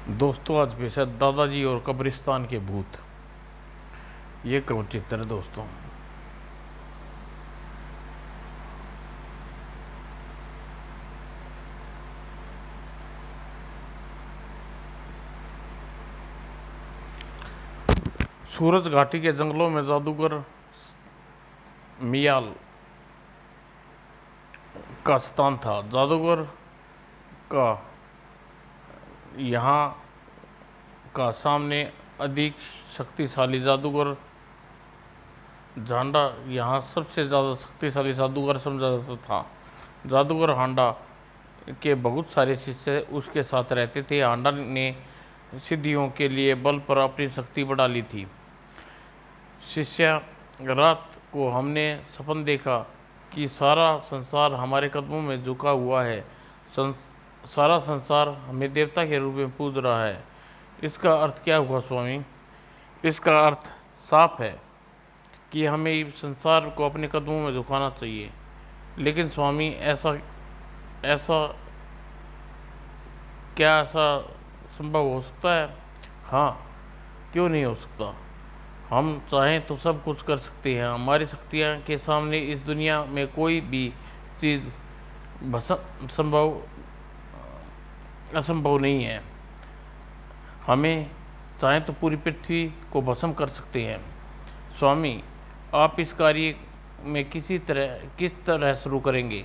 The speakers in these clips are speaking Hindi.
दोस्तों आज पेश है दादाजी और कब्रिस्तान के भूत। ये कवच चित्र है दोस्तों। सूरज घाटी के जंगलों में जादूगर मियाल का स्थान था। जादूगर का यहाँ का सामने अधिक शक्तिशाली जादूगर झांडा यहाँ सबसे ज़्यादा शक्तिशाली जादूगर समझा जाता था। जादूगर हांडा के बहुत सारे शिष्य उसके साथ रहते थे। हांडा ने सिद्धियों के लिए बल पर अपनी शक्ति बढ़ा ली थी। शिष्य, रात को हमने सपन देखा कि सारा संसार हमारे कदमों में झुका हुआ है। सारा संसार हमें देवता के रूप में पूज रहा है। इसका अर्थ क्या हुआ स्वामी? इसका अर्थ साफ है कि हमें संसार को अपने कदमों में झुकाना चाहिए। लेकिन स्वामी ऐसा संभव हो सकता है? हाँ, क्यों नहीं हो सकता। हम चाहें तो सब कुछ कर सकते हैं। हमारी शक्तियाँ के सामने इस दुनिया में कोई भी चीज़ असंभव नहीं है। हमें चाहें तो पूरी पृथ्वी को भस्म कर सकते हैं। स्वामी, आप इस कार्य में किस तरह शुरू करेंगे?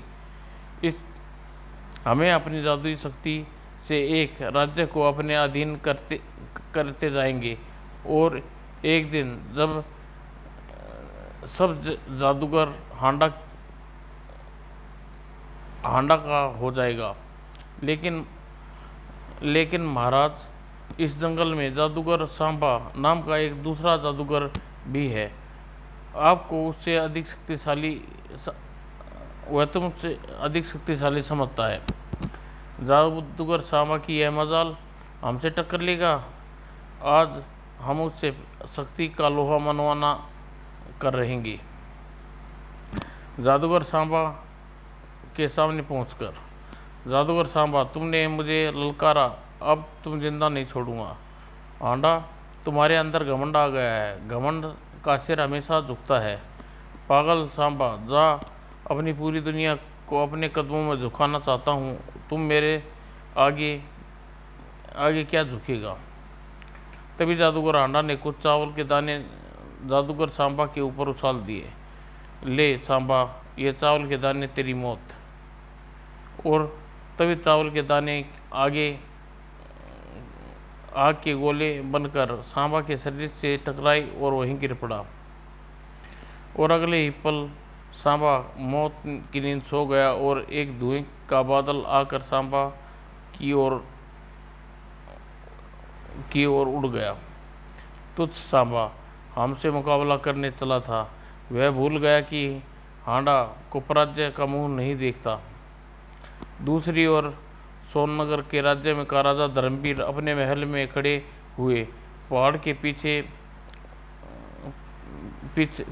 हमें अपनी जादुई शक्ति से एक राज्य को अपने अधीन करते जाएंगे और एक दिन जब सब जादूगर हांडा का हो जाएगा। लेकिन महाराज, इस जंगल में जादूगर सांबा नाम का एक दूसरा जादूगर भी है। आपको उससे अधिक शक्तिशाली वह तुमसे अधिक शक्तिशाली समझता है। जादूगर सांबा की यह मजाल हमसे टक्कर लेगा। आज हम उससे शक्ति का लोहा मनवाना कर रहेंगे। जादूगर सांबा के सामने पहुंचकर, जादूगर सांबा, तुमने मुझे ललकारा, अब तुम जिंदा नहीं छोड़ूंगा। हांडा, तुम्हारे अंदर घमंड आ गया है। घमंड का सिर हमेशा झुकता है। पागल सांबा, जा अपनी पूरी दुनिया को अपने कदमों में झुकाना चाहता हूँ। तुम मेरे आगे क्या झुकेगा? तभी जादूगर हांडा ने कुछ चावल के दाने जादूगर सांबा के ऊपर उछाल दिए। ले सांबा, ये चावल के दाने तेरी मौत। और तभी चावल के दाने आग के गोले बनकर सांबा के शरीर से टकराई और वहीं गिर पड़ा। और अगले ही पल सांबा मौत की नींद सो गया और एक धुएं का बादल आकर सांबा की ओर उड़ गया। तुच्छ सांबा हमसे मुकाबला करने चला था। वह भूल गया कि हांडा को पराजय का मुंह नहीं देखता। दूसरी ओर सोननगर के राज्य में का राजा धर्मवीर अपने महल में खड़े हुए पहाड़ के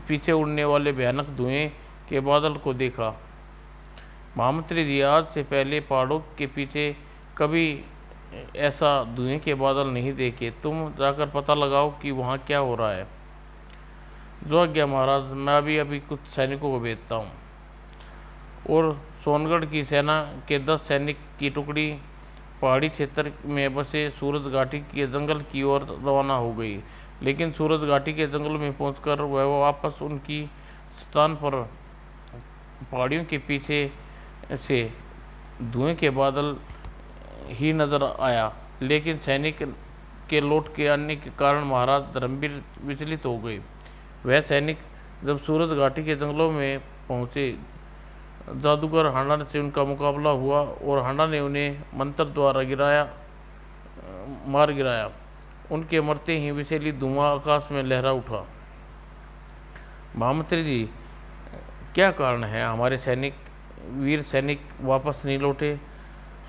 पीछे उड़ने वाले भयानक धुएं के बादल को देखा। महामंत्री जी, आज से पहले पहाड़ों के पीछे कभी ऐसा धुएं के बादल नहीं देखे। तुम जाकर पता लगाओ कि वहाँ क्या हो रहा है। जो आज्ञा महाराज, मैं अभी कुछ सैनिकों को भेजता हूँ। और सोनगढ़ की सेना के 10 सैनिक की टुकड़ी पहाड़ी क्षेत्र में बसे सूरज घाटी के जंगल की ओर रवाना हो गई। लेकिन सूरज घाटी के जंगल में पहुंचकर वह वापस उनकी स्थान पर पहाड़ियों के पीछे से धुएं के बादल ही नजर आया। लेकिन सैनिक के लौट के आने के कारण महाराज धर्मवीर विचलित हो गए। वह सैनिक जब सूरज घाटी के जंगलों में पहुंचे, जादूगर हांडा से उनका मुकाबला हुआ और हांडा ने उन्हें मंत्र द्वारा मार गिराया। उनके मरते ही विषैली धुआं आकाश में लहरा उठा। महामंत्री जी, क्या कारण है हमारे वीर सैनिक वापस नहीं लौटे?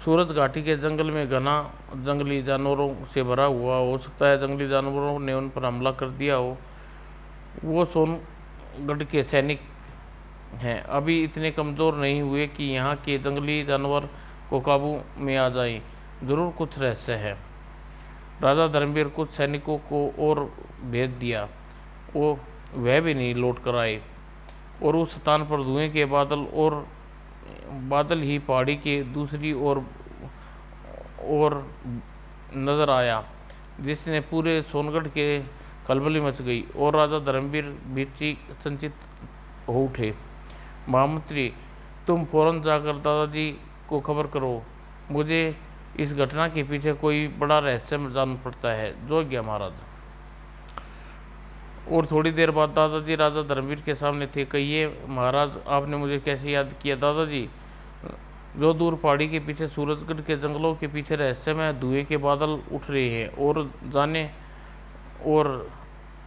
सूरज घाटी के जंगल में घना जंगली जानवरों से भरा हुआ हो सकता है जंगली जानवरों ने उन पर हमला कर दिया हो। वो सोनगढ़ के सैनिक हैं, अभी इतने कमज़ोर नहीं हुए कि यहाँ के जंगली जानवर को काबू में आ जाएं। जरूर कुछ रहस्य है। राजा धर्मवीर कुछ सैनिकों को और भेज दिया, वो वह भी नहीं लौट कर आए, और उस स्थान पर धुएं के बादल ही पहाड़ी के दूसरी ओर नजर आया, जिसने पूरे सोनगढ़ के खलबली मच गई और राजा धर्मवीर भी संचित हो उठे। महामंत्री, तुम फौरन जाकर दादाजी को खबर करो, मुझे इस घटना के पीछे कोई बड़ा रहस्य जान पड़ता है। जो गया महाराज। और थोड़ी देर बाद दादाजी राजा धर्मवीर के सामने थे। कहिए महाराज, आपने मुझे कैसे याद किया? दादाजी, जो दूर पहाड़ी के पीछे सूरजगढ़ के जंगलों के पीछे रहस्यमय धुएं के बादल उठ रहे हैं और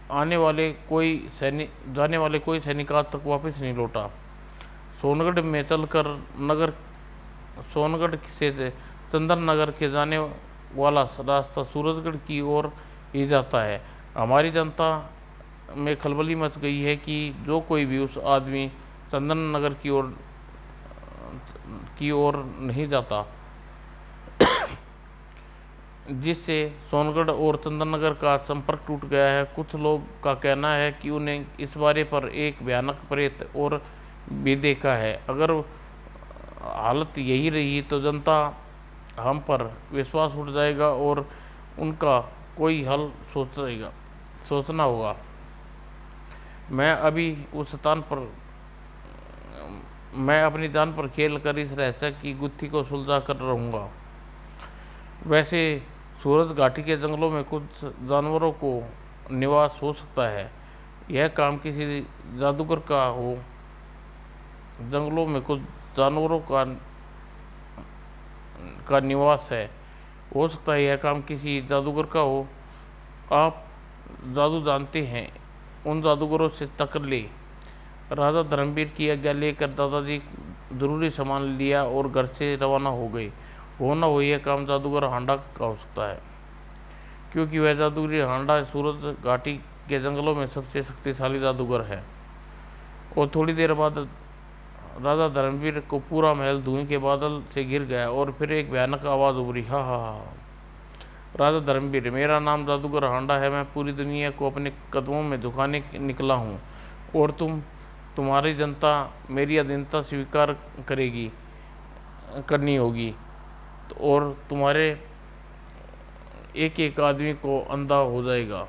जाने वाले कोई सैनिक आज तक वापस नहीं लौटा। सोनगढ़ में चलकर सोनगढ़ से चंदन नगर के जाने वाला रास्ता सूरजगढ़ की ओर ही जाता है। हमारी जनता में खलबली मच गई है कि जो कोई भी उस आदमी चंदन नगर की ओर नहीं जाता, जिससे सोनगढ़ और चंदननगर का संपर्क टूट गया है। कुछ लोग का कहना है कि उन्हें इस बारे पर एक भयानक प्रेत और भी देखा है। अगर हालत यही रही तो जनता हम पर विश्वास उठ जाएगा और उनका कोई हल सोचना होगा। मैं अपनी जान पर खेल कर इस रहस्य की गुत्थी को सुलझा कर रहूँगा। वैसे सूरज घाटी के जंगलों में कुछ जानवरों को निवास हो सकता है। यह काम किसी जादूगर का हो। जंगलों में कुछ जानवरों का निवास हो सकता है। यह काम किसी जादूगर का हो। आप जादू जानते हैं, उन जादूगरों से टक्कर ले। राजा धर्मवीर की आज्ञा लेकर दादाजी जरूरी सामान लिया और घर से रवाना हो गए। हो न हो यह काम जादूगर हांडा का हो सकता है, क्योंकि वह जादूगरी हांडा सूरज घाटी के जंगलों में सबसे शक्तिशाली जादूगर है। और थोड़ी देर बाद राजा धर्मवीर को पूरा महल धुएं के बादल से घिर गया और फिर एक भयानक आवाज़ उभरी, हा हा हा। राजा धर्मवीर, मेरा नाम जादूगर हांडा है। मैं पूरी दुनिया को अपने कदमों में झुकाने निकला हूँ और तुम्हारी जनता मेरी अधीनता स्वीकार करनी होगी और तुम्हारे एक एक आदमी को अंधा हो जाएगा।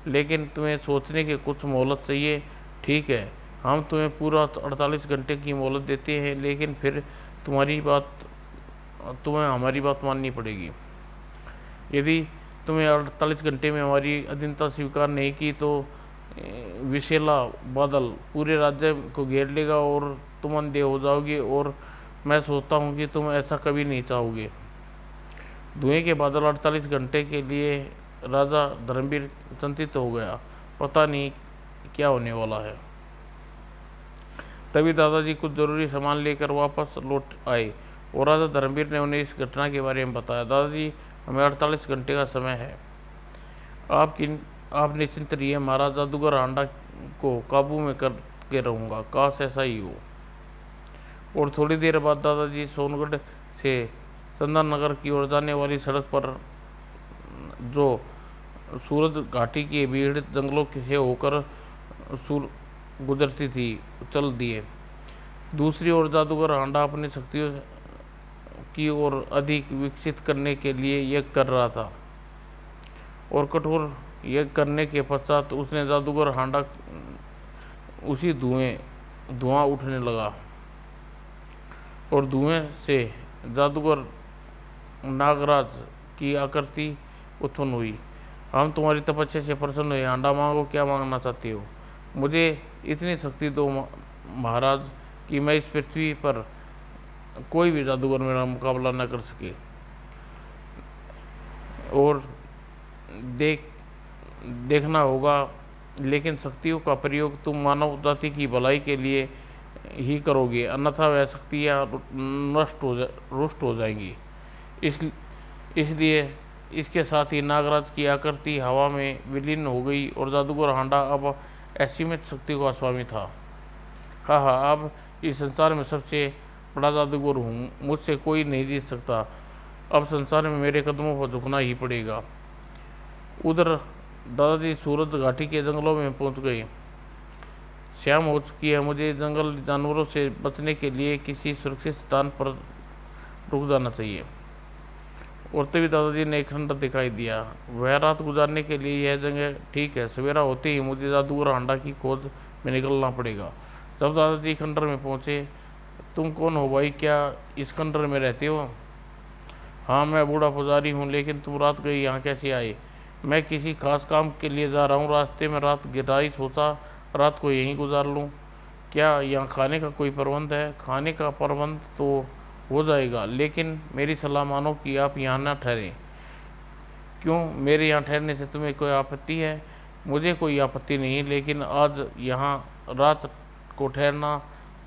लेकिन तुम्हें सोचने की कुछ मोहलत चाहिए। ठीक है, हम तुम्हें पूरा 48 घंटे की मोहलत देते हैं, लेकिन फिर तुम्हें हमारी बात माननी पड़ेगी। यदि तुम्हें 48 घंटे में हमारी अधीनता स्वीकार नहीं की तो विषैला बादल पूरे राज्य को घेर लेगा और तुम अंधे हो जाओगे, और मैं सोचता हूँ कि तुम ऐसा कभी नहीं चाहोगे। धुएं के बादल 48 घंटे के लिए राजा धर्मवीर चिंतित हो गया। पता नहीं क्या होने वाला है। तभी दादाजी कुछ जरूरी सामान लेकर वापस लौट आए और राजा धर्मवीर ने उन्हें इस घटना के बारे में बताया। दादाजी, हमें 48 घंटे का समय है। आप निश्चिंत रहिए, महाराज जादूगर हांडा को काबू में करके रहूँगा। काश ऐसा ही हो। और थोड़ी देर बाद दादाजी सोनगढ़ से चंदन नगर की ओर जाने वाली सड़क पर, जो सूरज घाटी के भीड़ जंगलों से होकर गुजरती थी, चल दिए। दूसरी ओर जादूगर हांडा अपनी शक्तियों की ओर अधिक विकसित करने के लिए यज्ञ कर रहा था और कठोर यज्ञ करने के पश्चात उसने जादूगर हांडा उसी धुआं उठने लगा और धुएं से जादूगर नागराज की आकृति उत्पन्न हुई। हम तुम्हारी तपस्या से प्रसन्न हुए। हांडा, मांगो, क्या मांगना चाहते हो? मुझे इतनी शक्ति दो महाराज कि मैं इस पृथ्वी पर कोई भी जादूगर मेरा मुकाबला न कर सके। और देखना होगा, लेकिन शक्तियों का प्रयोग तुम मानव जाति की भलाई के लिए ही करोगे, अन्यथा वह शक्तियाँ रुष्ट हो जाएंगी। इसलिए इसके साथ ही नागराज की आकृति हवा में विलीन हो गई और जादूगर हांडा अब असीमित शक्ति का स्वामी था। हाँ, अब इस संसार में सबसे बड़ा जादूगर हूँ, मुझसे कोई नहीं जीत सकता। अब संसार में मेरे कदमों पर झुकना ही पड़ेगा। उधर दादाजी सूरज घाटी के जंगलों में पहुंच गए। शाम हो चुकी है, मुझे जंगल जानवरों से बचने के लिए किसी सुरक्षित स्थान पर रुक जाना चाहिए। और तभी दादाजी ने एक खंडर दिखाई दिया। वह रात गुजारने के लिए यह जगह ठीक है। सवेरा होते ही मुझे जादूगर हांडा की खोज में निकलना पड़ेगा। जब दादाजी खंडर में पहुंचे, तुम कौन हो भाई, क्या इस खंडर में रहते हो? हाँ, मैं बूढ़ा पुजारी हूँ, लेकिन तुम रात गई यहाँ कैसे आए? मैं किसी खास काम के लिए जा रहा हूँ, रास्ते में रात गिराई, सोचा रात को यहीं गुजार लूँ। क्या यहाँ खाने का कोई प्रबंध है? खाने का प्रबंध तो हो जाएगा, लेकिन मेरी सलाह मानो कि आप यहाँ ना ठहरें। क्यों, मेरे यहाँ ठहरने से तुम्हें कोई आपत्ति है? मुझे कोई आपत्ति नहीं, लेकिन आज यहाँ रात को ठहरना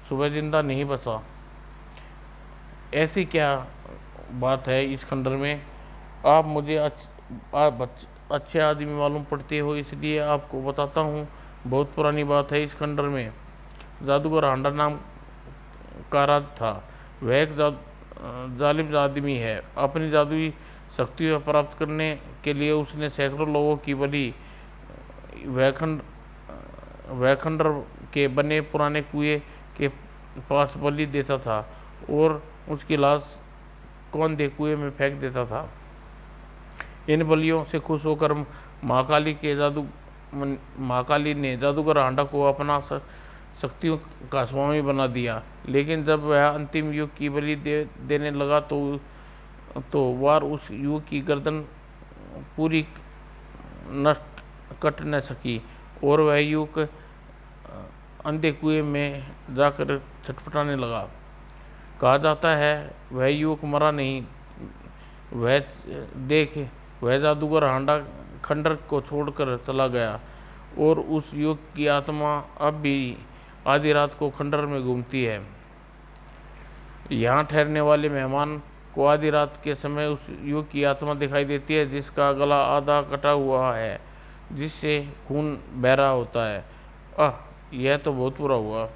सुबह जिंदा नहीं बचा। ऐसी क्या बात है इस खंडर में? आप मुझे अच्छे आदमी मालूम पड़ते हो, इसलिए आपको बताता हूँ। बहुत पुरानी बात है। इस खंडर में जादूगर हांडा नाम का राज था। वह एक जालिम आदमी है। अपनी जादुई शक्तियाँ प्राप्त करने के लिए उसने सैकड़ों लोगों की बलि वह खंडर के बने पुराने कुएं के पास बलि देता था और उसकी लाश कौन दे कुएं में फेंक देता था। इन बलियों से खुश होकर महाकाली ने जादूगर हांडा को अपना शक्तियों का स्वामी बना दिया। लेकिन जब वह अंतिम युग की बलि देने लगा तो वार उस युग की गर्दन पूरी नष्ट कट न सकी और वह युग अंधे कुएं में जाकर छटपटाने लगा। कहा जाता है वह युवक मरा नहीं। वह जादूगर हांडा खंडर को छोड़कर चला गया और उस युवक की आत्मा अब भी आधी रात को खंडर में घूमती है। यहाँ ठहरने वाले मेहमान को आधी रात के समय उस युवक की आत्मा दिखाई देती है, जिसका गला आधा कटा हुआ है, जिससे खून बह रहा होता है। यह तो बहुत बुरा हुआ।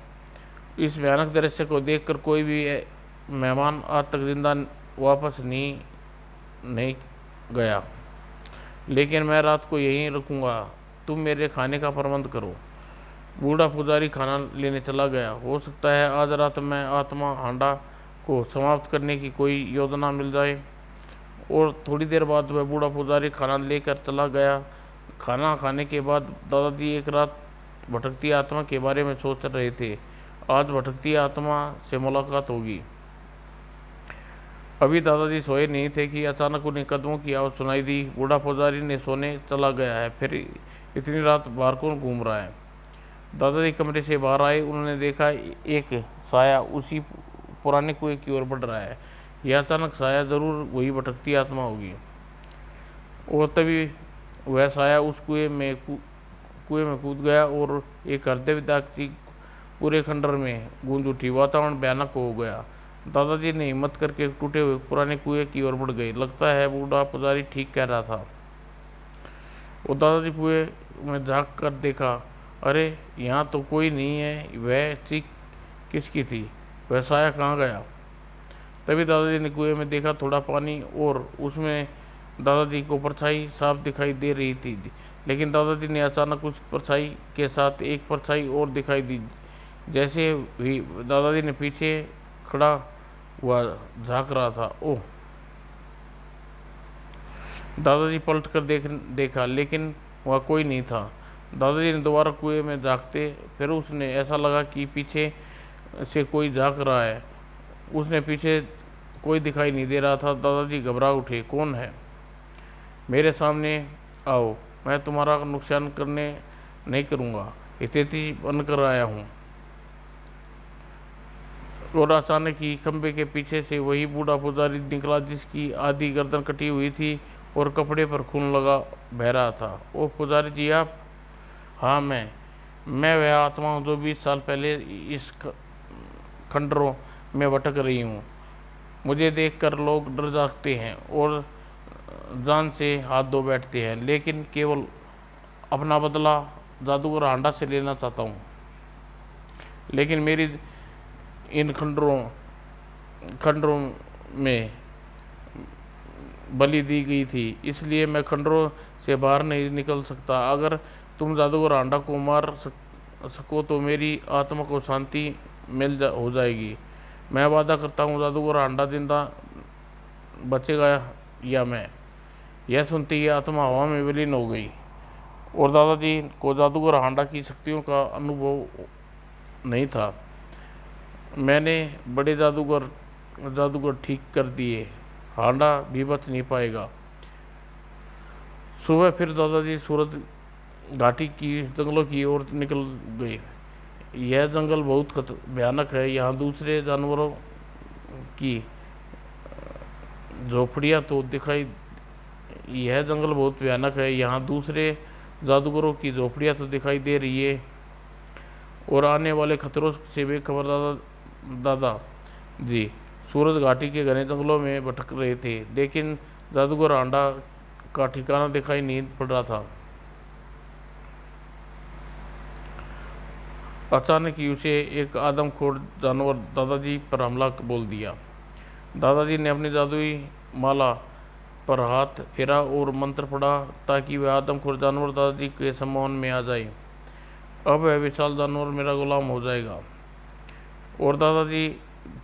इस भयानक दृश्य को देखकर कोई भी मेहमान आज तक जिंदा वापस नहीं गया। लेकिन मैं रात को यहीं रुकूंगा। तुम मेरे खाने का प्रबंध करो। बूढ़ा पुजारी खाना लेने चला गया। हो सकता है आज रात में आत्मा हांडा को समाप्त करने की कोई योजना मिल जाए। और थोड़ी देर बाद वह बूढ़ा पुजारी खाना लेकर चला गया। खाना खाने के बाद दादाजी एक रात भटकती आत्मा के बारे में सोच रहे थे। आज भटकती आत्मा से मुलाकात होगी। अभी दादाजी सोए नहीं थे कि अचानक उन्हें कदमों की आवाज़ सुनाई दी। बूढ़ा पुजारी ने सोने चला गया है, फिर इतनी रात बाहर कौन घूम रहा है? दादाजी कमरे से बाहर आए। उन्होंने देखा एक साया उसी पुराने कुएं की ओर बढ़ रहा है। यह अचानक साया जरूर वही भटकती आत्मा होगी। और तभी वह साया उस कुएं में कूद गया और एक हृदय विदारक चीख पूरे खंडर में गूंज उठी। वातावरण भयानक हो गया। दादाजी ने हिम्मत करके टूटे हुए पुराने कुएं की ओर बढ़ गए। लगता है बूढ़ा पुजारी ठीक कह रहा था। वो दादाजी कुएं में झांक कर देखा। अरे, यहाँ तो कोई नहीं है। वह चीख किसकी थी? वह साया कहाँ गया? तभी दादाजी ने कुएं में देखा। थोड़ा पानी और उसमें दादाजी को परछाई साफ दिखाई दे रही थी। लेकिन दादाजी ने अचानक उस परछाई के साथ एक परछाई और दिखाई दी। जैसे ही दादाजी ने पीछे खड़ा हुआ झांक रहा था। ओह! दादाजी पलट कर देखा, लेकिन वह कोई नहीं था। दादाजी ने दोबारा कुएं में झांकते फिर उसने ऐसा लगा कि पीछे से कोई झांक रहा है। उसने पीछे कोई दिखाई नहीं दे रहा था। दादाजी घबरा उठे। कौन है? मेरे सामने आओ, मैं तुम्हारा नुकसान नहीं करूँगा। हितैषी बनकर आया हूँ। और अचानक ही खंबे के पीछे से वही बूढ़ा पुजारी निकला, जिसकी आधी गर्दन कटी हुई थी और कपड़े पर खून लगा बह रहा था। ओ पुजारी जी, आप? हाँ, मैं वह आत्मा हूँ जो 20 साल पहले इस खंडरों में भटक रही हूँ। मुझे देखकर लोग डर जाते हैं और जान से हाथ धो बैठते हैं, लेकिन केवल अपना बदला जादूगर हांडा से लेना चाहता हूँ। लेकिन मेरी इन खंडरों में बलि दी गई थी, इसलिए मैं खंडरों से बाहर नहीं निकल सकता। अगर तुम जादूगर हांडा को मार सको तो मेरी आत्मा को शांति हो जाएगी। मैं वादा करता हूँ जादूगर हांडा जिंदा बचेगा या मैं। यह सुनते ही आत्मा हवा में विलीन हो गई और दादाजी को जादूगर हांडा की शक्तियों का अनुभव नहीं था। मैंने बड़े जादूगर ठीक कर दिए, हांडा भी बच नहीं पाएगा। सुबह फिर दादाजी सूरज घाटी की जंगलों की ओर निकल गए। यह जंगल बहुत भयानक है, यहाँ दूसरे जानवरों की झोपड़ियाँ तो दिखाई यह जंगल बहुत भयानक है, यहाँ दूसरे जादूगरों की झोपड़ियाँ तो दिखाई दे रही है और आने वाले खतरों से बेखबर दादा जी सूरज घाटी के घने जंगलों में भटक रहे थे, लेकिन जादूगर हांडा का ठिकाना दिखाई नहीं पड़ रहा था। अचानक ही उसे एक आदमखोर जानवर दादाजी पर हमला बोल दिया। दादाजी ने अपनी जादुई माला पर हाथ फेरा और मंत्र पढ़ा ताकि वह आदमखोर जानवर दादाजी के सम्मान में आ जाए। अब वह विशाल जानवर मेरा गुलाम हो जाएगा। और दादाजी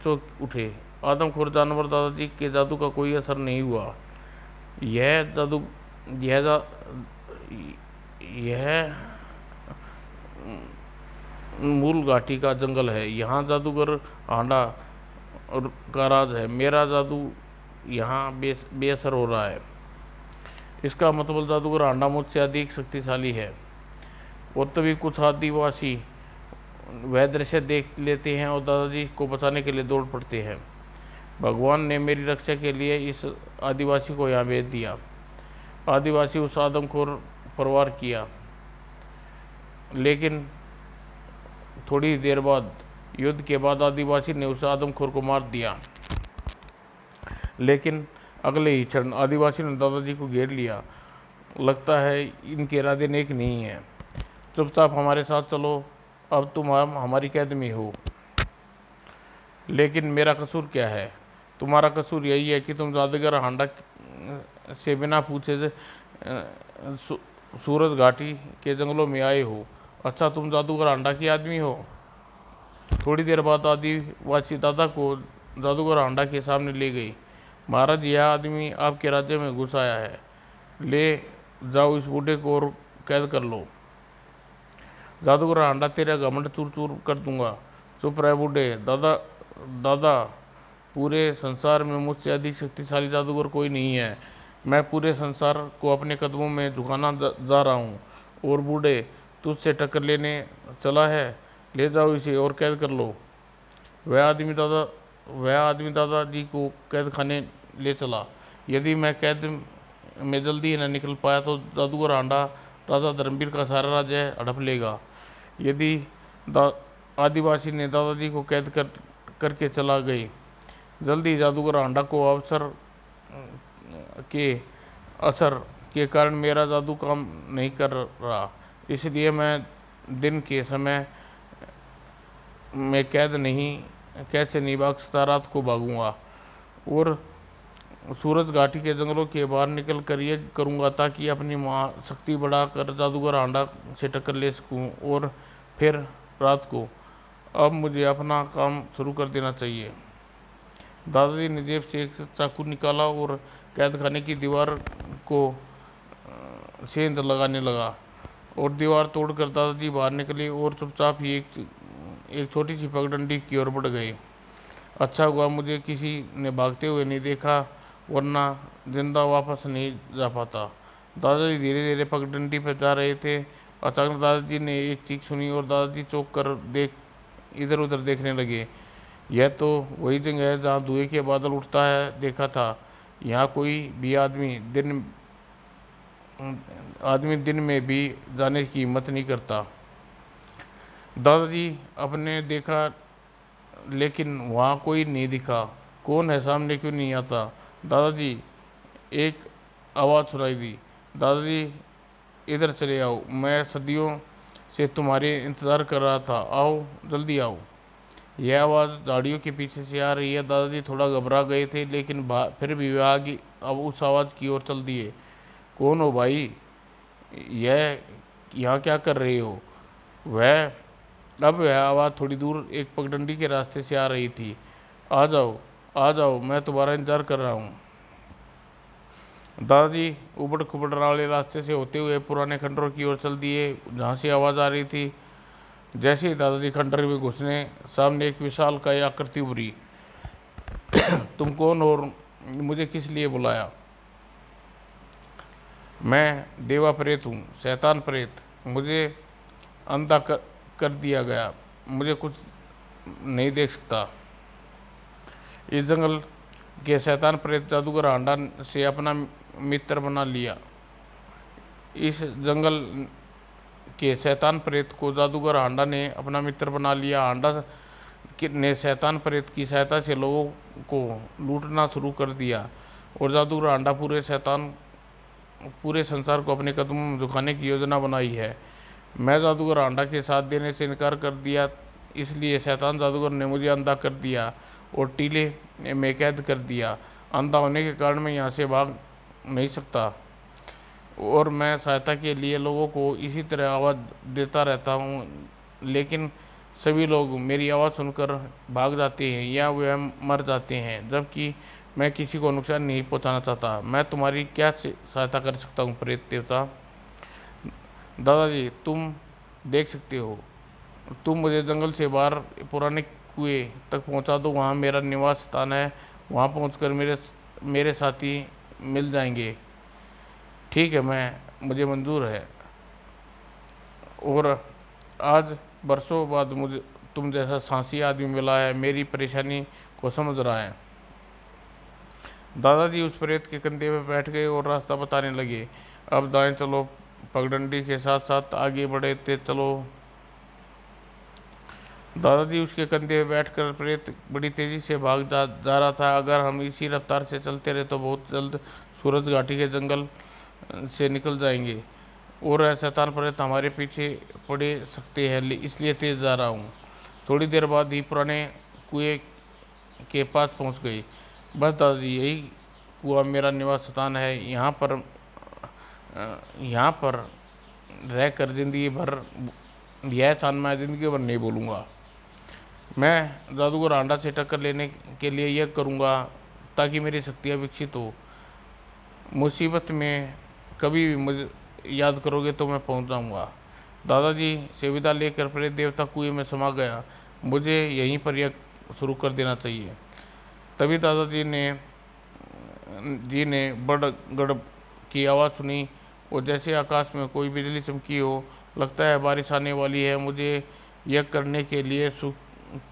चौंक उठे। आदमखोर जानवर दादाजी के जादू का कोई असर नहीं हुआ। यह मूल घाटी का जंगल है, यहाँ जादूगर हांडा का राज है। मेरा जादू यहाँ बेअसर हो रहा है। इसका मतलब जादूगर हांडा मुझसे अधिक शक्तिशाली है। और तभी कुछ आदिवासी वह दृश्य देख लेते हैं और दादाजी को बचाने के लिए दौड़ पड़ते हैं। भगवान ने मेरी रक्षा के लिए इस आदिवासी को यहाँ भेज दिया। आदिवासी उस आदमखोर परवार किया, लेकिन थोड़ी देर बाद युद्ध के बाद आदिवासी ने उस आदमखोर को मार दिया। लेकिन अगले ही क्षण आदिवासी ने दादाजी को घेर लिया। लगता है इनके इरादे नेक नहीं है। चुपचाप हमारे साथ चलो, अब तुम हमारी कैद में हो। लेकिन मेरा कसूर क्या है? तुम्हारा कसूर यही है कि तुम जादूगर हांडा से बिना पूछे सूरज घाटी के जंगलों में आए हो। अच्छा, तुम जादूगर हांडा के आदमी हो। थोड़ी देर बाद आदिवासी दादा को जादूगर हांडा के सामने ले गई। महाराज, यह आदमी आपके राज्य में घुस आया है, ले जाओ इस बूढ़े को और कैद कर लो। जादूगर हांडा तेरा घमंड चूर चूर कर दूंगा। चुप रहे बूढ़े। दादा, पूरे संसार में मुझसे अधिक शक्तिशाली जादूगर कोई नहीं है। मैं पूरे संसार को अपने कदमों में झुकाना जा रहा हूँ और बूढ़े तुझसे टक्कर लेने चला है। ले जाओ इसे और कैद कर लो। वह आदमी दादाजी को कैद खाने ले चला। यदि मैं कैद में जल्दी न निकल पाया तो जादूगर हांडा राजा धर्मवीर का सारा राज्य हड़प लेगा। यदि आदिवासी ने दादाजी को कैद करके चला गई। जल्दी जादूगर हांडा को असर के कारण मेरा जादू काम नहीं कर रहा, इसलिए मैं दिन के समय में कैसे नहीं भाग सकता, रात को भागूंगा और सूरज घाटी के जंगलों के बाहर निकल कर ये करूंगा ताकि अपनी शक्ति बढ़ाकर जादूगर हांडा से टक्कर ले सकूं। और फिर रात को अब मुझे अपना काम शुरू कर देना चाहिए। दादाजी ने जेब से एक चाकू निकाला और कैद खाने की दीवार को सेंध लगाने लगा और दीवार तोड़कर दादाजी बाहर निकले और चुपचाप ही एक छोटी सी पगडंडी की ओर बढ़ गए। अच्छा हुआ मुझे किसी ने भागते हुए नहीं देखा, वरना जिंदा वापस नहीं जा पाता। दादाजी धीरे धीरे पगडंडी पर जा रहे थे। अचानक दादाजी ने एक चीख सुनी और दादाजी चौंक कर इधर उधर देखने लगे। यह तो वही जगह है जहाँ धुएं के बादल उठता है देखा था। यहाँ कोई भी आदमी दिन में भी जाने की हिम्मत नहीं करता। दादाजी अपने देखा, लेकिन वहाँ कोई नहीं दिखा। कौन है सामने, क्यों नहीं आता? दादाजी, एक आवाज़ सुनाई दी। दादाजी, इधर चले आओ, मैं सदियों से तुम्हारे इंतज़ार कर रहा था, आओ जल्दी आओ। यह आवाज़ झाड़ियों के पीछे से आ रही है। दादाजी थोड़ा घबरा गए थे, लेकिन फिर भी वे आगे अब उस आवाज़ की ओर चल दिए। कौन हो भाई? यह यहाँ क्या कर रहे हो? वह अब वह आवाज़ थोड़ी दूर एक पगडंडी के रास्ते से आ रही थी। आ जाओ, आ जाओ, मैं तुम्हारा इंतजार कर रहा हूँ। दादाजी उबड़ खुबड़ वाले रास्ते से होते हुए पुराने खंडरों की ओर चल दिए जहाँ से आवाज़ आ रही थी। जैसे ही दादाजी खंडर में घुसने, सामने एक विशाल काय आकृति उभरी। तुम कौन और मुझे किस लिए बुलाया? मैं देवा प्रेत हूँ, शैतान प्रेत। मुझे अंधा कर दिया गया, मुझे कुछ नहीं देख सकता। इस जंगल के शैतान प्रेत जादूगर हांडा से अपना मित्र बना लिया। इस जंगल के शैतान प्रेत को जादूगर हांडा ने अपना मित्र बना लिया। हांडा ने शैतान प्रेत की सहायता से लोगों को लूटना शुरू कर दिया और जादूगर हांडा पूरे संसार को अपने कदमों में झुकाने की योजना बनाई है। मैं जादूगर हांडा के साथ देने से इनकार कर दिया, इसलिए शैतान जादूगर ने मुझे अंधा कर दिया और टीले में कैद कर दिया। अंधा होने के कारण मैं यहाँ से भाग नहीं सकता और मैं सहायता के लिए लोगों को इसी तरह आवाज़ देता रहता हूँ, लेकिन सभी लोग मेरी आवाज़ सुनकर भाग जाते हैं या वे मर जाते हैं, जबकि मैं किसी को नुकसान नहीं पहुँचाना चाहता। मैं तुम्हारी क्या सहायता कर सकता हूँ प्रेत देवता? दादाजी, तुम देख सकते हो, तुम मुझे जंगल से बाहर पुराने कुएं तक पहुंचा दो। वहाँ मेरा निवास स्थान है, वहाँ पहुंचकर मेरे साथी मिल जाएंगे। ठीक है, मुझे मंजूर है। और आज बरसों बाद मुझे तुम जैसा साहसी आदमी मिला है, मेरी परेशानी को समझ रहा है। दादाजी उस प्रेत के कंधे पर बैठ गए और रास्ता बताने लगे। अब दाएं चलो, पगडंडी के साथ साथ आगे बढ़ते चलो। दादाजी उसके कंधे पर बैठकर प्रेत बड़ी तेजी से भाग जा रहा था। अगर हम इसी रफ्तार से चलते रहे तो बहुत जल्द सूरज घाटी के जंगल से निकल जाएंगे और शैतान प्रेत हमारे पीछे पड़ सकते हैं, इसलिए तेज जा रहा हूँ। थोड़ी देर बाद ही पुराने कुएं के पास पहुँच गई। बस दादाजी, यही कुआं मेरा निवास स्थान है। यहाँ पर रहकर ज़िंदगी भर यह स्थान मैं ज़िंदगी भर नहीं भूलूंगा। मैं जादूगर हांडा से टक्कर लेने के लिए यह करूँगा ताकि मेरी शक्तियाँ विकसित हो। मुसीबत में कभी भी मुझे याद करोगे तो मैं पहुँच जाऊँगा। दादाजी से विदा लेकर प्रेत देवता कुएं में समा गया। मुझे यहीं पर यह शुरू कर देना चाहिए। तभी दादाजी ने बड़ गड़ की आवाज़ सुनी और जैसे आकाश में कोई बिजली चमकी हो। लगता है बारिश आने वाली है। मुझे यह करने के लिए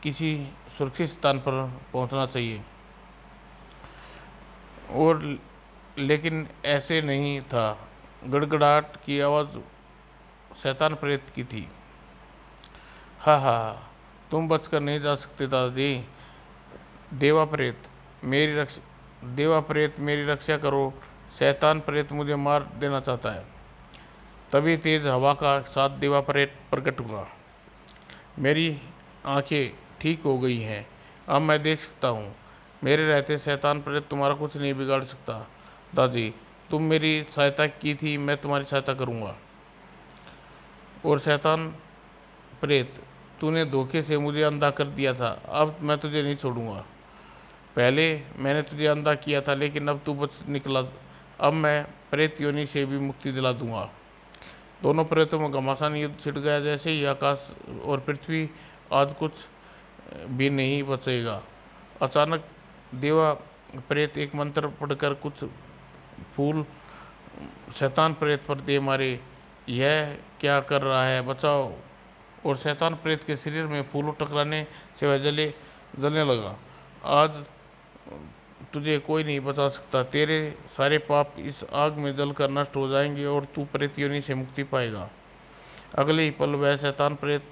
किसी सुरक्षित स्थान पर पहुंचना चाहिए। और लेकिन ऐसे नहीं था। गड़गड़ाहट की आवाज़ शैतान प्रेत की थी। हा हा, तुम बचकर नहीं जा सकते दादाजी। देवा प्रेत मेरी रक्षा करो। शैतान प्रेत मुझे मार देना चाहता है। तभी तेज हवा का साथ देवा प्रेत प्रकट हुआ। मेरी आंखें ठीक हो गई हैं, अब मैं देख सकता हूँ। मेरे रहते शैतान प्रेत तुम्हारा कुछ नहीं बिगाड़ सकता। दादी, तुम मेरी सहायता की थी, मैं तुम्हारी सहायता करूँगा। और शैतान प्रेत, तूने धोखे से मुझे अंधा कर दिया था, अब मैं तुझे नहीं छोड़ूंगा। पहले मैंने तुझे अंधा किया था, लेकिन अब तू बच निकला। अब मैं प्रेत योनि से भी मुक्ति दिला दूंगा। दोनों प्रेतों में घमासान युद्ध छिड़ गया। जैसे ही आकाश और पृथ्वी आज कुछ भी नहीं बचेगा। अचानक देवा प्रेत एक मंत्र पढ़कर कुछ फूल शैतान प्रेत पर दे मारे। यह क्या कर रहा है, बचाओ। और शैतान प्रेत के शरीर में फूलों टकराने से वह जलने लगा। आज तुझे कोई नहीं बचा सकता। तेरे सारे पाप इस आग में जलकर नष्ट हो जाएंगे और तू प्रेत योनि से मुक्ति पाएगा। अगले ही पल वह शैतान प्रेत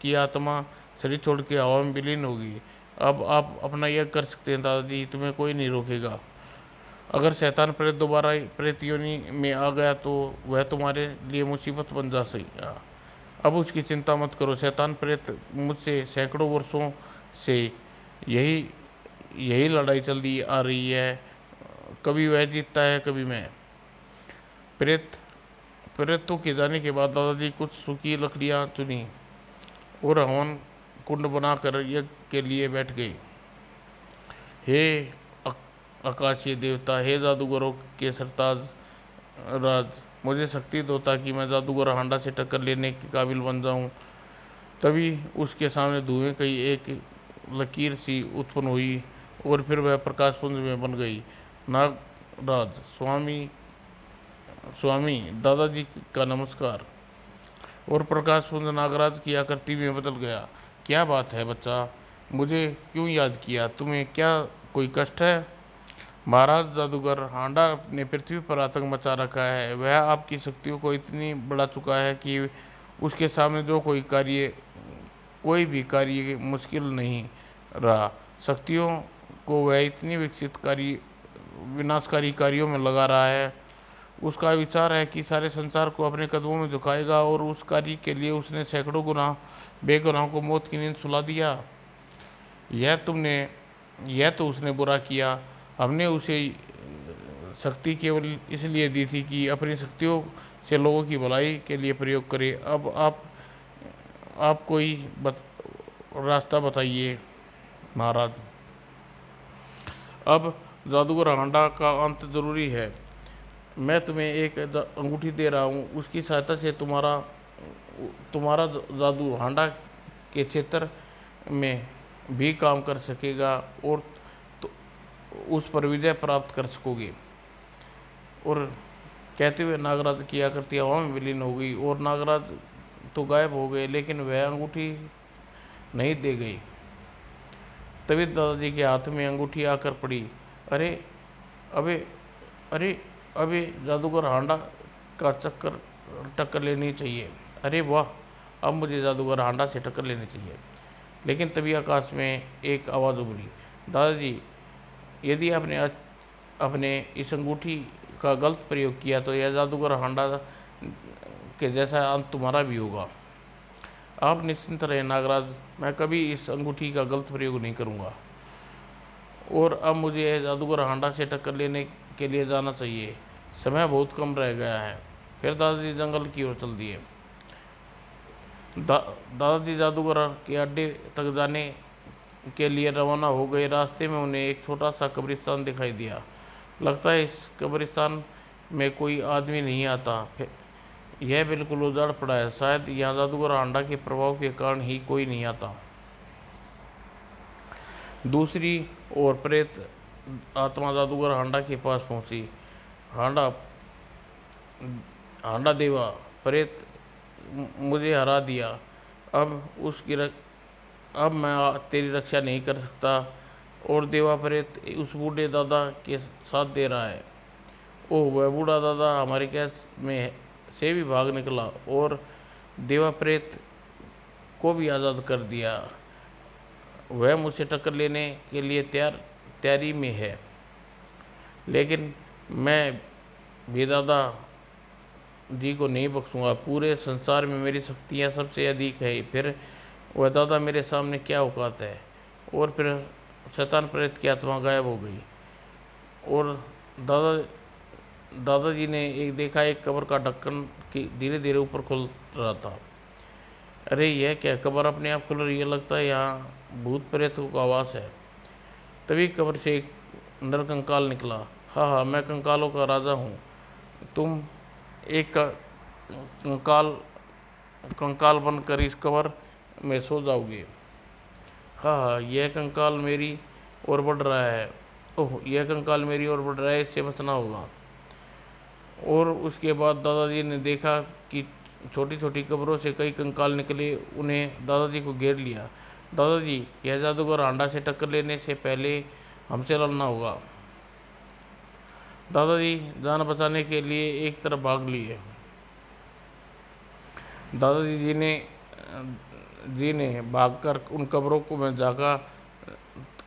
की आत्मा शरीर छोड़ के हवा में विलीन होगी। अब आप अपना यज्ञ कर सकते हैं दादाजी, तुम्हें कोई नहीं रोकेगा। अगर शैतान प्रेत दोबारा प्रेत योनि में आ गया तो वह तुम्हारे लिए मुसीबत बन जा सकेगा। अब उसकी चिंता मत करो। शैतान प्रेत मुझसे सैकड़ों वर्षों से यही लड़ाई चलती आ रही है। कभी वह जीतता है, कभी मैं। प्रेत प्रेतों के जाने के बाद दादाजी कुछ सूखी लकड़ियां चुनी और हवन कुंड बनाकर यज्ञ के लिए बैठ गए। हे आकाशीय देवता, हे जादूगरों के सरताज राज, मुझे शक्ति दो ताकि मैं जादूगर हांडा से टक्कर लेने के काबिल बन जाऊं। तभी उसके सामने धुएं की एक लकीर सी उत्पन्न हुई और फिर वह प्रकाश पुंज में बन गई। नागराज, स्वामी स्वामी, दादाजी का नमस्कार। और प्रकाश पुंज नागराज की आकृति में बदल गया। क्या बात है बच्चा, मुझे क्यों याद किया? तुम्हें क्या कोई कष्ट है? महाराज, जादूगर हांडा ने पृथ्वी पर आतंक मचा रखा है। वह आपकी शक्तियों को इतनी बढ़ा चुका है कि उसके सामने जो कोई भी कार्य मुश्किल नहीं रहा। शक्तियों को वह इतनी विनाशकारी कार्यों में लगा रहा है। उसका विचार है कि सारे संसार को अपने कदमों में झुकाएगा और उस कार्य के लिए उसने सैकड़ों बेगुनाहों को मौत की नींद सुला दिया। यह तो उसने बुरा किया। हमने उसे शक्ति केवल इसलिए दी थी कि अपनी शक्तियों से लोगों की भलाई के लिए प्रयोग करे। अब आप कोई रास्ता बताइए महाराज। अब जादूगर हांडा का अंत जरूरी है। मैं तुम्हें एक अंगूठी दे रहा हूँ, उसकी सहायता से तुम्हारा जादू हांडा के क्षेत्र में भी काम कर सकेगा और उस पर विजय प्राप्त कर सकोगे। और कहते हुए नागराज की आकृति हवा में विलीन हो गई और नागराज तो गायब हो गए, लेकिन वह अंगूठी नहीं दे गई। तभी दादाजी के हाथ में अंगूठी आकर पड़ी। अरे अबे जादूगर हांडा का टक्कर लेनी चाहिए। अरे वाह, अब मुझे जादूगर हांडा से टक्कर लेनी चाहिए। लेकिन तभी आकाश में एक आवाज़ उभरी। दादाजी, यदि आपने अपने इस अंगूठी का गलत प्रयोग किया तो यह जादूगर हांडा के जैसा अंत तुम्हारा भी होगा। आप निश्चिंत रहे नागराज, मैं कभी इस अंगूठी का गलत प्रयोग नहीं करूंगा। और अब मुझे यह जादूगर हांडा से टक्कर लेने के लिए जाना चाहिए। समय बहुत कम रह गया है। फिर दादाजी जंगल की ओर चल दिए। दादाजी जादूगर के अड्डे तक जाने के लिए रवाना हो गए। रास्ते में उन्हें एक छोटा सा कब्रिस्तान दिखाई दिया। लगता है इस कब्रिस्तान में कोई आदमी नहीं आता। यह बिल्कुल उजाड़ पड़ा है। शायद यहाँ जादूगर हांडा के प्रभाव के कारण ही कोई नहीं आता। दूसरी ओर प्रेत आत्मा जादूगर हांडा के पास पहुंची। हांडा देवा, प्रेत मुझे हरा दिया। अब मैं तेरी रक्षा नहीं कर सकता। और देवा प्रेत उस बूढ़े दादा के साथ दे रहा है। ओह, वह बूढ़ा दादा हमारे कैस में से भी भाग निकला और देवा प्रेत को भी आज़ाद कर दिया। वह मुझसे टक्कर लेने के लिए तैयारी में है। लेकिन मैं भी दादा जी को नहीं बख्शूंगा। पूरे संसार में मेरी शक्तियाँ सबसे अधिक है। फिर वह दादा मेरे सामने क्या औकात है। और फिर शैतान प्रेत की आत्मा गायब हो गई। और दादाजी ने देखा एक कब्र का ढक्कन धीरे धीरे ऊपर खुल रहा था। अरे यह क्या, कब्र अपने आप खुल रही है। लगता है यहाँ भूत प्रेतों का आवास है। तभी कब्र से एक नरकंकाल निकला। हाँ, मैं कंकालों का राजा हूँ। तुम एक कंकाल बनकर इस कब्र में सो जाओगे। हाँ, यह कंकाल मेरी ओर बढ़ रहा है। ओह, यह कंकाल मेरी ओर बढ़ रहा है, इससे बचना होगा। और उसके बाद दादाजी ने देखा कि छोटी छोटी कब्रों से कई कंकाल निकले। उन्हें दादाजी को घेर लिया। दादाजी, यह जादूगर हांडा से टक्कर लेने से पहले हमसे लड़ना होगा। दादाजी जान बचाने के लिए एक तरफ भाग लिए। दादाजी जी ने भागकर उन कब्रों को में जागा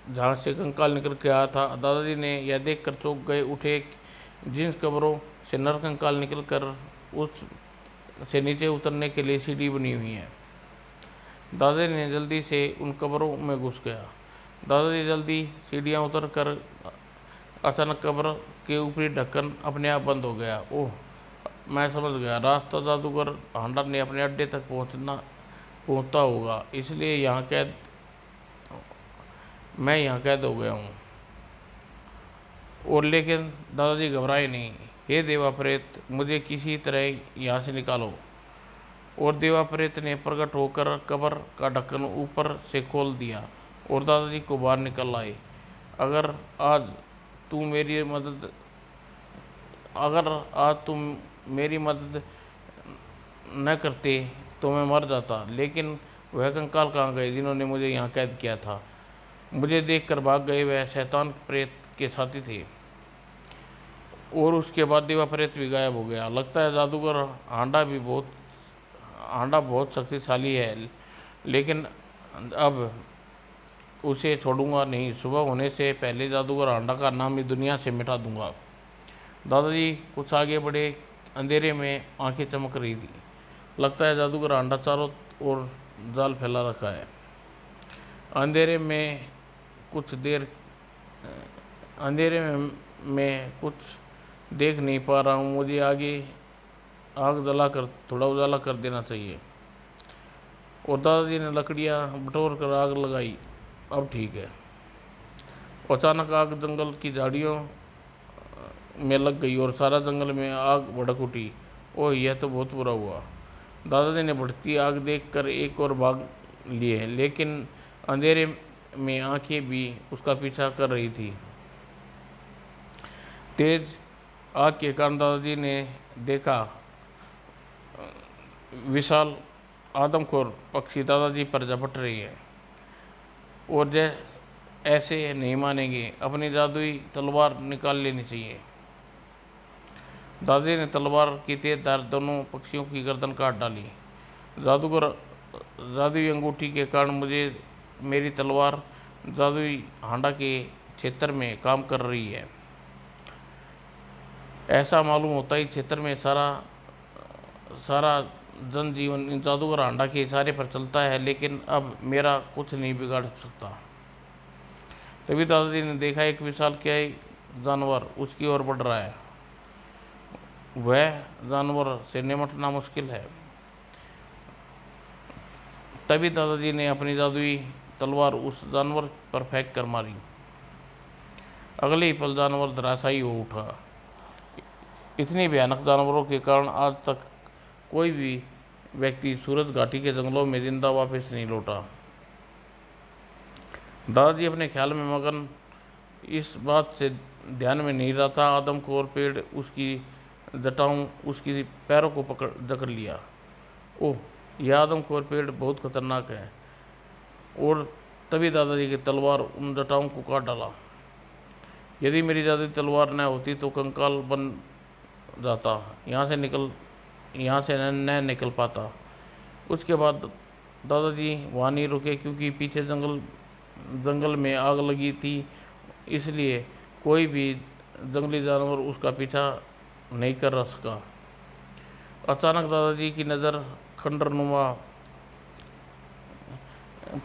जहाँ से कंकाल निकल के आया था। दादाजी ने यह देखकर चौंक गए उठे जिन कब्रों से नर कंकाल निकल कर उस से नीचे उतरने के लिए सीढ़ी बनी हुई है। दादाजी ने जल्दी से उन कब्रों में घुस गया। दादाजी जल्दी सीढ़ियाँ उतर कर अचानक कब्र के ऊपरी ढक्कन अपने आप बंद हो गया। ओह, मैं समझ गया, रास्ता जादूगर हांडा ने अपने अड्डे तक पहुंचता होगा, इसलिए मैं यहाँ कैद हो गया हूँ। और लेकिन दादाजी घबराए नहीं। हे देवा प्रेत, मुझे किसी तरह यहाँ से निकालो। और देवा प्रेत ने प्रकट होकर कब्र का ढक्कन ऊपर से खोल दिया और दादाजी को बाहर निकल आए। अगर आज तू मेरी मदद अगर आज तुम मेरी मदद न करते तो मैं मर जाता, लेकिन वह कंकाल कहाँ गए जिन्होंने मुझे यहाँ कैद किया था? मुझे देखकर भाग गए वह शैतान प्रेत के साथी थे। और उसके बाद देवा प्रेत भी गायब हो गया। लगता है जादूगर हांडा बहुत शक्तिशाली है, लेकिन अब उसे छोड़ूंगा नहीं। सुबह होने से पहले जादूगर हांडा का नाम ही दुनिया से मिटा दूंगा। दादाजी कुछ आगे बढ़े। अंधेरे में आंखें चमक रही थी। लगता है जादूगर हांडा चारों ओर जाल फैला रखा है। अंधेरे में मैं कुछ देख नहीं पा रहा हूँ। मुझे आगे आग जलाकर थोड़ा उजाला कर देना चाहिए। और दादाजी ने लकड़ियाँ बटोर कर आग लगाई। अब ठीक है। अचानक आग जंगल की झाड़ियों में लग गई और सारा जंगल में आग भड़क उठी। ओह, यह तो बहुत बुरा हुआ। दादाजी ने भड़कती आग देखकर एक और भाग लिए, लेकिन अंधेरे में आंखें भी उसका पीछा कर रही थी। तेज आग के कारण दादाजी ने देखा विशाल आदमखोर पक्षी दादाजी पर झपट रही है। और ऐसे नहीं मानेंगे, अपनी जादुई तलवार निकाल लेनी चाहिए। दादाजी ने तलवार की तेज धार दोनों पक्षियों की गर्दन काट डाली। जादुई अंगूठी के कारण मेरी तलवार जादुई हांडा के क्षेत्र में काम कर रही है। ऐसा मालूम होता ही क्षेत्र में सारा जनजीवन इन जादूगर हांडा के इशारे पर चलता है, लेकिन अब मेरा कुछ नहीं बिगाड़ सकता। तभी दादाजी ने देखा एक विशालकाय जानवर उसकी ओर बढ़ रहा है। वह जानवर से निपटना मुश्किल है। तभी दादाजी ने अपनी जादुई तलवार उस जानवर पर फेंक कर मारी। अगले ही पल जानवर धराशायी हो उठा। इतनी भयानक जानवरों के कारण आज तक कोई भी व्यक्ति सूरज घाटी के जंगलों में जिंदा वापस नहीं लौटा। दादाजी अपने ख्याल में मगन इस बात से ध्यान में नहीं रहा था। आदमखोर पेड़ उसकी जटाओं उसकी पैरों को जकड़ लिया। ओह, यह आदमखोर पेड़ बहुत खतरनाक है। और तभी दादाजी की तलवार उन जटाओं को काट डाला। यदि मेरी जादुई तलवार न होती तो कंकाल बन जाता, यहाँ से न निकल पाता। उसके बाद दादाजी वहाँ नहीं रुके, क्योंकि पीछे जंगल में आग लगी थी, इसलिए कोई भी जंगली जानवर उसका पीछा नहीं कर सका। अचानक दादाजी की नज़र खंडरनुमा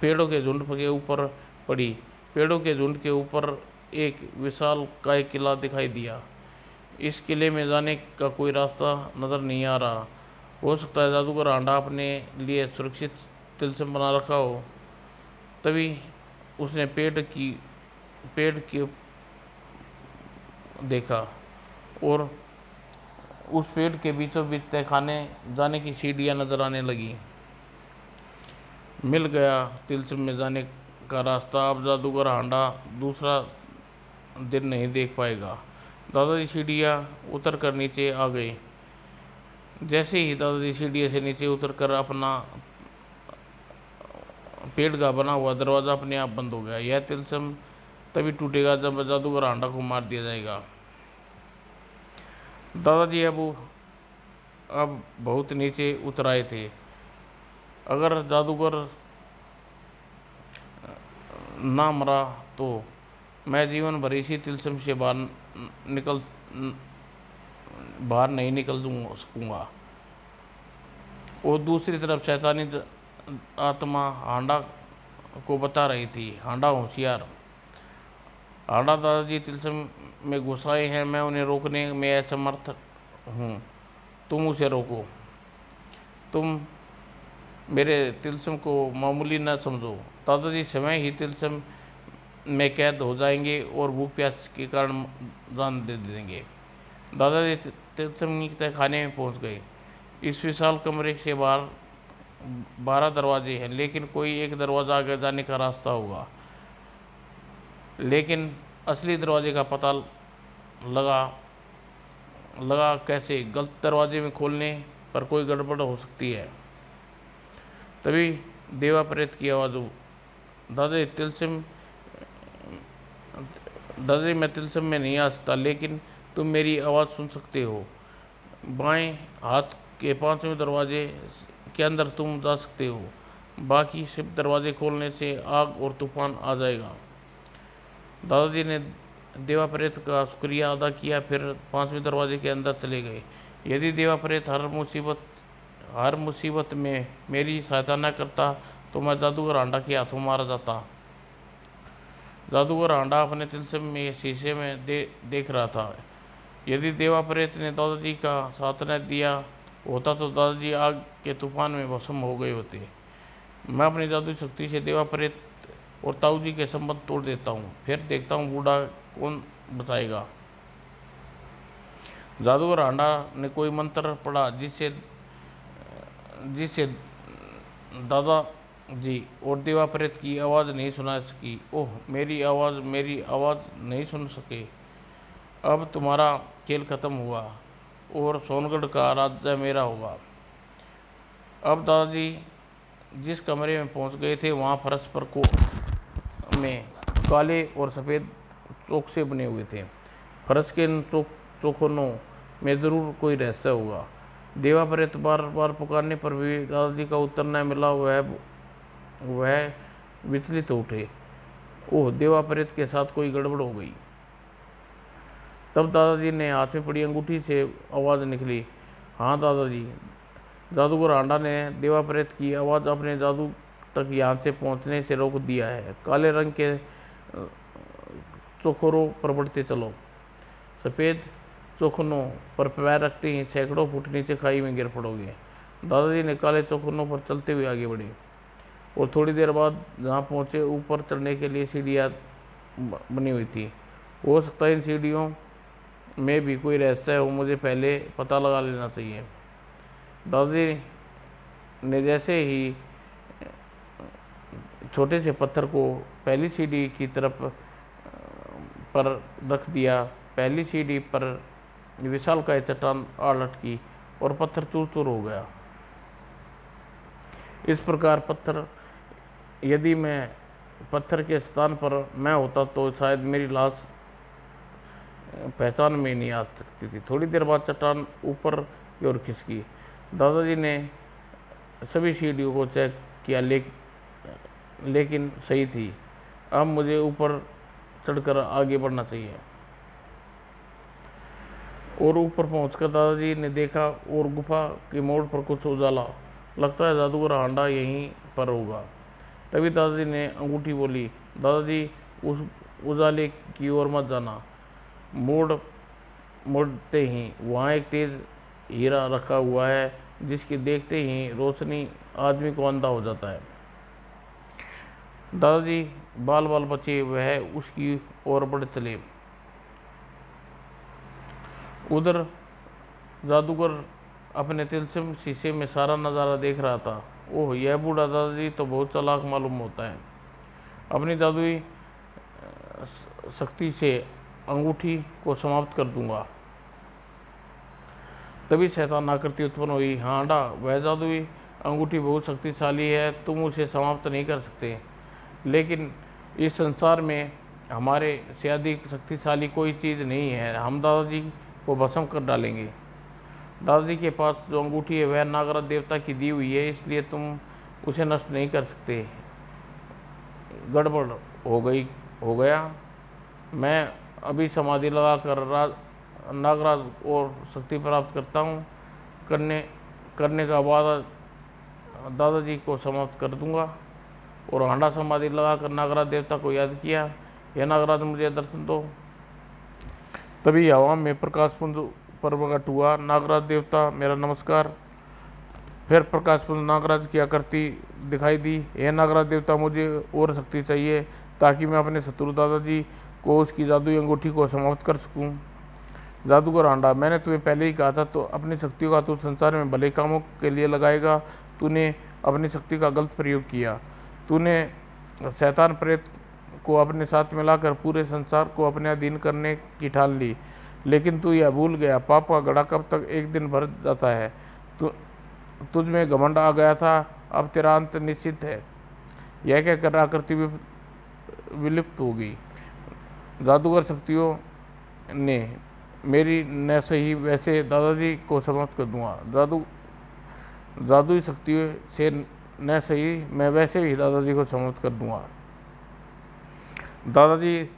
पेड़ों के झुंड के ऊपर पड़ी। पेड़ों के झुंड के ऊपर एक विशालकाय किला दिखाई दिया। इस किले में जाने का कोई रास्ता नज़र नहीं आ रहा। हो सकता है जादूगर हांडा अपने लिए सुरक्षित तिलस्म बना रखा हो। तभी उसने पेड़ की देखा और उस पेड़ के बीचों बीच तहखाने जाने की सीढ़ियाँ नजर आने लगी। मिल गया तिलस्म में जाने का रास्ता। अब जादूगर हांडा दूसरा दिन नहीं देख पाएगा। दादाजी सीढ़ियाँ उतर कर नीचे आ गए। जैसे ही दादाजी सीढ़ियों से नीचे उतरकर अपना पेड़ का बना हुआ दरवाज़ा अपने आप बंद हो गया। यह तिलस्म तभी टूटेगा जब जादूगर हांडा को मार दिया जाएगा। दादाजी अब बहुत नीचे उतर आए थे। अगर जादूगर ना मरा तो मैं जीवन भर इसी तिलस्म से बाहर नहीं निकल सकूँगा। और दूसरी तरफ शैतानी आत्मा हांडा को बता रही थी, हांडा होशियार, हांडा दादाजी तिलस्म में घुस आए हैं, मैं उन्हें रोकने में असमर्थ हूँ। तुम उसे रोको। तुम मेरे तिलस्म को मामूली न समझो। दादाजी समय ही तिलस्म में कैद हो जाएंगे और भूख प्यास के कारण जान दे देंगे। दादाजी तिलस्म के खाने में पहुंच गए। इस विशाल कमरे से बाहर 12 दरवाजे हैं, लेकिन कोई एक दरवाज़ा आगे जाने का रास्ता होगा। लेकिन असली दरवाजे का पता लगा लगा कैसे? गलत दरवाजे में खोलने पर कोई गड़बड़ हो सकती है। तभी देवा प्रेत की आवाज़ हो, दादाजी तिलस्म दादाजी मैं तिलस्म में नहीं आ सकता, लेकिन तुम मेरी आवाज़ सुन सकते हो। बाएं हाथ के 5वें दरवाजे के अंदर तुम जा सकते हो। बाकी सिर्फ दरवाजे खोलने से आग और तूफान आ जाएगा। दादाजी ने देवा प्रेत का शुक्रिया अदा किया, फिर 5वें दरवाजे के अंदर चले गए। यदि देवा प्रेत हर मुसीबत में मेरी सहायता न करता तो मैं जादूगर हांडा के हाथों मारा जाता। जादूगर हांडा अपने तिलस्म में शीशे में देख रहा था। यदि देवा प्रेत ने दादाजी का साथ न दिया होता तो दादाजी आग के तूफान में भस्म हो गए होते। मैं अपनी जादू शक्ति से देवा प्रेत और ताऊ जी के संबंध तोड़ देता हूँ, फिर देखता हूँ बूढ़ा कौन बचाएगा। जादूगर हांडा ने कोई मंत्र पढ़ा जिससे जिससे दादा जी और देवा प्रेत की आवाज़ नहीं सुना सकी। ओह, मेरी आवाज़ नहीं सुन सके। अब तुम्हारा खेल खत्म हुआ और सोनगढ़ का राज्य मेरा होगा। अब दादाजी जिस कमरे में पहुंच गए थे वहां फर्श पर में काले और सफ़ेद चौक से बने हुए थे। फर्श के इन चौखनों में ज़रूर कोई रहस्य होगा। देवा प्रेत बार बार पुकारने पर भी दादाजी का उत्तर न मिला। वह विचलित हो उठे। ओह, देवा प्रेत के साथ कोई गड़बड़ हो गई। तब दादाजी ने हाथ में पड़ी अंगूठी से आवाज़ निकली, हाँ दादाजी। जादूगर हांडा ने देवा प्रेत की आवाज़ अपने जादू तक यहाँ से पहुँचने से रोक दिया है। काले रंग के चौखरों पर बढ़ते चलो। सफ़ेद चौखनों पर पैर रखते ही सैकड़ों फुट नीचे खाई में गिर पड़ोगे। दादाजी ने काले चौखनों पर चलते हुए आगे बढ़े और थोड़ी देर बाद जहाँ पहुँचे ऊपर चढ़ने के लिए सीढ़ियाँ बनी हुई थी। हो सकता है इन सीढ़ियों में भी कोई रहस्य हो, मुझे पहले पता लगा लेना चाहिए। दादाजी ने जैसे ही छोटे से पत्थर को पहली सीढ़ी की तरफ पर रख दिया, पहली सीढ़ी पर विशालकाय चट्टान आ लटकी और पत्थर चूर चूर हो गया। इस प्रकार यदि मैं पत्थर के स्थान पर मैं होता तो शायद मेरी लाश पहचान में नहीं आ सकती थी। थोड़ी देर बाद चट्टान ऊपर की ओर खिसकी। दादाजी ने सभी सीढ़ियों को चेक किया, लेकिन सही थी। अब मुझे ऊपर चढ़कर आगे बढ़ना चाहिए। और ऊपर पहुंचकर दादाजी ने देखा और गुफा के मोड़ पर कुछ उजाला। लगता है जादूगर हांडा यहीं पर होगा। तभी दादाजी ने अंगूठी बोली, दादाजी उस उजाले की ओर मत जाना। मोड़ते ही वहाँ एक तेज हीरा रखा हुआ है जिसके देखते ही रोशनी आदमी को अंधा हो जाता है। दादाजी बाल बाल बचे वह उसकी ओर बढ़ चले। उधर जादूगर अपने तिलस्म शीशे में सारा नज़ारा देख रहा था। ओह, यह बूढ़ा दादाजी तो बहुत चालाक मालूम होता है। अपनी जादुई शक्ति से अंगूठी को समाप्त कर दूंगा। तभी शैतान आकृति उत्पन्न हुई। हांडा, वह जादुई अंगूठी बहुत शक्तिशाली है, तुम उसे समाप्त नहीं कर सकते। लेकिन इस संसार में हमारे से अधिक शक्तिशाली कोई चीज़ नहीं है। हम दादाजी को भस्म कर डालेंगे। दादाजी के पास जो अंगूठी है वह नागराज देवता की दी हुई है, इसलिए तुम उसे नष्ट नहीं कर सकते। गड़बड़ हो गया। मैं अभी समाधि लगाकर नागराज और शक्ति प्राप्त करता हूँ। करने का बाद दादाजी को समाप्त कर दूंगा। और हांडा समाधि लगाकर नागराज देवता को याद किया, यह नागराज मुझे दर्शन दो। तभी हवा में प्रकाशपुंज प्रकट हुआ। नागराज देवता मेरा नमस्कार। फिर प्रकाश पुंज नागराज की आकृति दिखाई दी। हे नागराज देवता, मुझे और शक्ति चाहिए ताकि मैं अपने शत्रु दादाजी को उसकी जादुई अंगूठी को समाप्त कर सकूं। जादूगर हांडा, मैंने तुम्हें पहले ही कहा था तो अपनी शक्तियों का तू संसार में भले कामों के लिए लगाएगा। तूने अपनी शक्ति का गलत प्रयोग किया। तूने शैतान प्रेत को अपने साथ मिलाकर पूरे संसार को अपने अधीन करने की ठान ली, लेकिन तू यह भूल गया पाप का घड़ा कब तक एक दिन भर जाता है। तुझ में घमंड आ गया था, अब तेरा अंत निश्चित है। यह कहकर आकृति विलुप्त हो गई। जादूगर शक्तियों ने मेरी न सही वैसे दादाजी को समाप्त कर दूंगा। जादुई शक्तियों से न सही मैं वैसे ही दादाजी को समाप्त कर दूंगा। दादाजी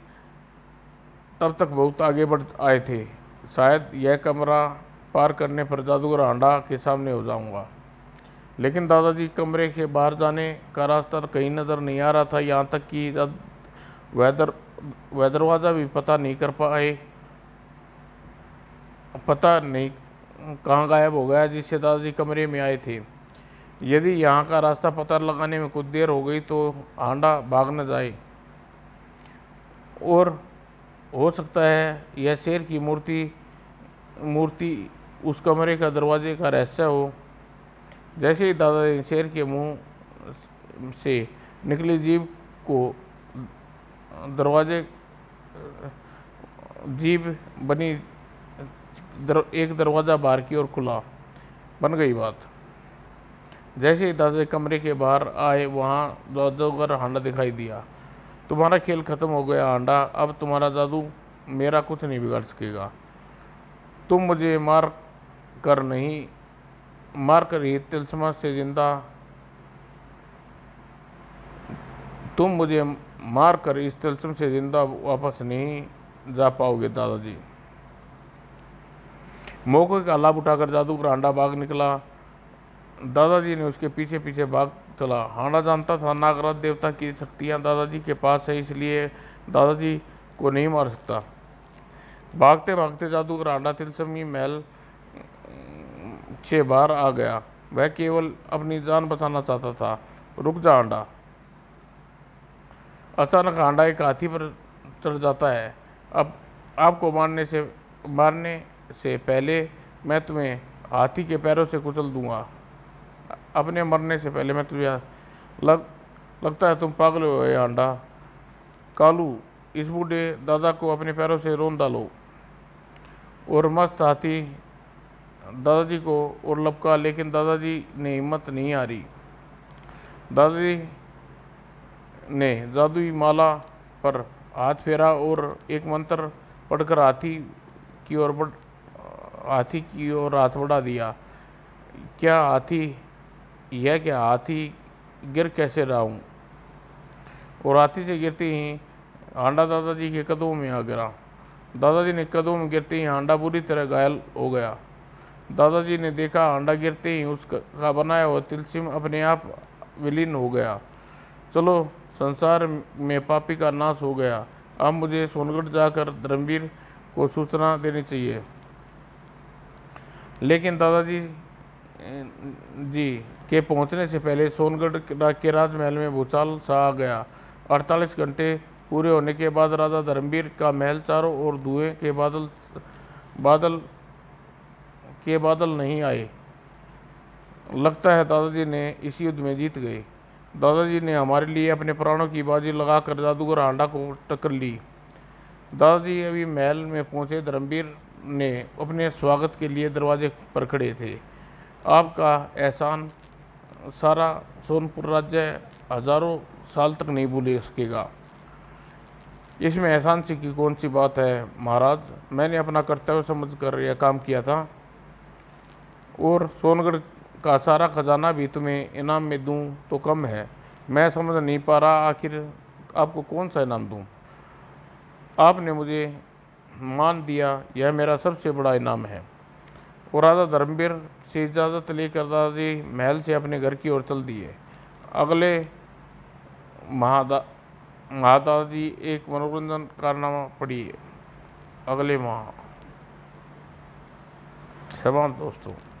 तब तक बहुत आगे बढ़ आए थे। शायद यह कमरा पार करने पर जादूगर हांडा के सामने हो जाऊंगा, लेकिन दादाजी कमरे के बाहर जाने का रास्ता कहीं नज़र नहीं आ रहा था। यहाँ तक कि वह दरवाज़ा भी पता नहीं कहाँ गायब हो गया जिससे दादाजी कमरे में आए थे। यदि यहाँ का रास्ता पता लगाने में कुछ देर हो गई तो हांडा भाग न जाए, और हो सकता है यह शेर की मूर्ति उस कमरे का दरवाजे का रहस्य हो। जैसे ही दादाजी ने शेर के मुंह से निकली जीभ को एक दरवाज़ा बाहर की ओर खुला, बन गई बात। जैसे ही दादाजी कमरे के बाहर आए, वहाँ जादूगर हांडा दिखाई दिया। तुम्हारा खेल खत्म हो गया हांडा, अब तुम्हारा जादू मेरा कुछ नहीं बिगाड़ सकेगा। तुम मुझे मार कर ही तिलस्म से जिंदा तुम मुझे मार कर इस तिलस्म से जिंदा वापस नहीं जा पाओगे दादाजी। मौके का लाभ उठाकर जादूगर हांडा भाग निकला। दादाजी ने उसके पीछे पीछे भाग चला। हांडा जानता था नागराज देवता की शक्तियाँ दादाजी के पास है, इसलिए दादाजी को नहीं मार सकता। भागते भागते जादूगर हांडा तिलस्मी महल से बाहर आ गया। वह केवल अपनी जान बचाना चाहता था। रुक जा हांडा। अचानक हांडा एक हाथी पर चढ़ जाता है। अब आपको मारने से पहले मैं तुम्हें हाथी के पैरों से कुचल दूंगा। अपने मरने से पहले मैं तुझे लगता है तुम पागल हो गए हांडा। कालू, इस बूढ़े दादा को अपने पैरों से रोन डालो। और मस्त हाथी दादाजी को और लपका, लेकिन दादाजी ने हिम्मत नहीं हारी। दादाजी ने जादुई माला पर हाथ फेरा और एक मंत्र पढ़कर हाथी की ओर हाथ बढ़ा दिया। क्या हाथी गिर कैसे रहा हूँ? और हाथी से गिरते ही हांडा दादाजी के कदमों में आ गिरा। दादाजी ने कदमों में गिरते ही हांडा बुरी तरह घायल हो गया। दादाजी ने देखा हांडा गिरते ही उसका बनाया हुआ तिलस्म अपने आप विलीन हो गया। चलो, संसार में पापी का नाश हो गया। अब मुझे सोनगढ़ जाकर धर्मवीर को सूचना देनी चाहिए। लेकिन दादाजी जी के पहुंचने से पहले सोनगढ़ के राजमहल में भूचाल सा आ गया। 48 घंटे पूरे होने के बाद राजा धर्मवीर का महल चारों ओर धुएं के बादल नहीं आए। लगता है दादाजी ने इस युद्ध में जीत गए। दादाजी ने हमारे लिए अपने प्राणों की बाजी लगाकर जादूगर हांडा को टक्कर ली। दादाजी अभी महल में पहुंचे। धर्मवीर ने अपने स्वागत के लिए दरवाजे पर खड़े थे। आपका एहसान सारा सोनपुर राज्य हजारों साल तक नहीं भूल सकेगा। इसमें एहसान सी की कौन सी बात है महाराज? मैंने अपना कर्तव्य समझकर यह काम किया था, और सोनगढ़ का सारा खजाना भी तुम्हें इनाम में दूं तो कम है। मैं समझ नहीं पा रहा आखिर आपको कौन सा इनाम दूं। आपने मुझे मान दिया, यह मेरा सबसे बड़ा इनाम है। और राजा धर्मवीर से इजाज़त लेकर दादाजी महल से अपने घर की ओर चल दिए। अगले दादाजी एक मनोरंजन कारनामा पड़ी। अगले माह शबान दोस्तों।